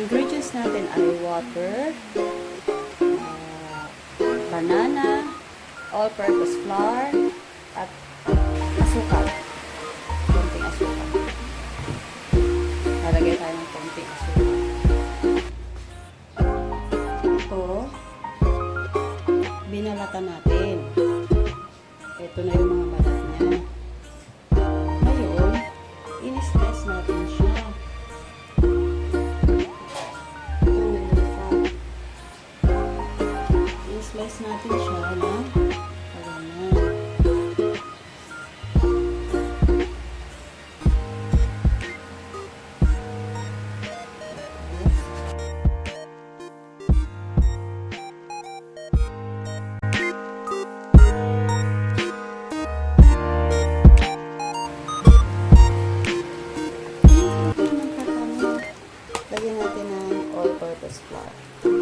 ingredients natin ay water, banana, all-purpose flour, at asukal. Konting asukal. Nalagay tayo ng konting asukal. Ito, binalatan natin. Ito na yung mga balat niya. Ngayon, in-slice natin siya. In-slice natin siya na ganyan. Lagyan natin ng all-purpose flour.